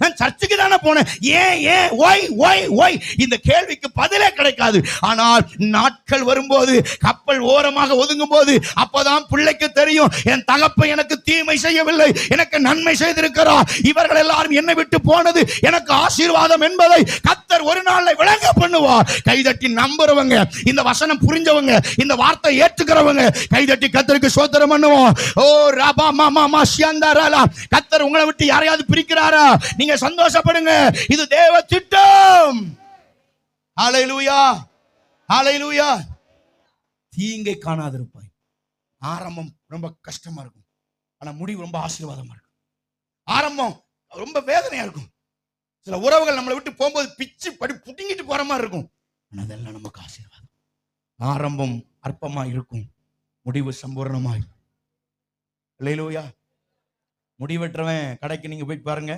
நான் சர்ச்சுக்கு தானே போனேன், ஏன் ஏன் ஒய் ஒய் ஒய் இந்த கேள்விக்கு பதிலே கிடைக்காது. ஆனால் நாட்கள் வரும்போது, கப்பல் ஓரமாக ஒதுங்கும் போது, அப்பதான் பிள்ளைக்கு தெரியும், என் தகப்பன் எனக்கு தீமை செய்யவில்லை, எனக்கு நன்மை செய்திருக்கிறார், இவர்கள் எல்லாரும் என்னை விட்டு போனது எனக்கு ஆசீர்வாதம் என்பதை கர்த்தர் ஒரு நாள்ல விளங்க பண்ணுவார். கைதட்டி நம்புறவங்க, இந்த வசனம் புரிஞ்சவங்க, இந்த வார்த்தை ஏற்றுக்கிறவங்க கைதட்டி கர்த்தருக்கு ஸ்தோத்திரம் பண்ணுவோம். ஓ ரபா மாமா சியந்தரலா, கர்த்தர் உங்களை விட்டு யாரையாவது பிரிக்கிறாரா? நீங்க சந்தோஷப்படுங்க, இது தேவ திட்டம். ஹல்லேலூயா, ஹல்லேலூயா. தீங்கை காணாதிருப்பாய். ஆரம்பம் ரொம்ப கஷ்டமா இருக்கும், ஆனா முடிவு ரொம்ப ஆசீர்வாதமா இருக்கும். ஆரம்பம் ரொம்ப வேதனையா இருக்கும். சில உறவுகள் நம்மளை விட்டு போகும்போது பிச்சு படி புட்டிங்கிட்டு போற மாதிரி இருக்கும், ஆனா அதெல்லாம் நமக்கு ஆசீர்வாதம். ஆரம்பம் அற்பமாய் இருக்கும், முடிவு சம்பூர்ணமாய். ஹல்லேலூயா. முடிவெற்றவன் கடைக்கு நீங்க போய் பாருங்க,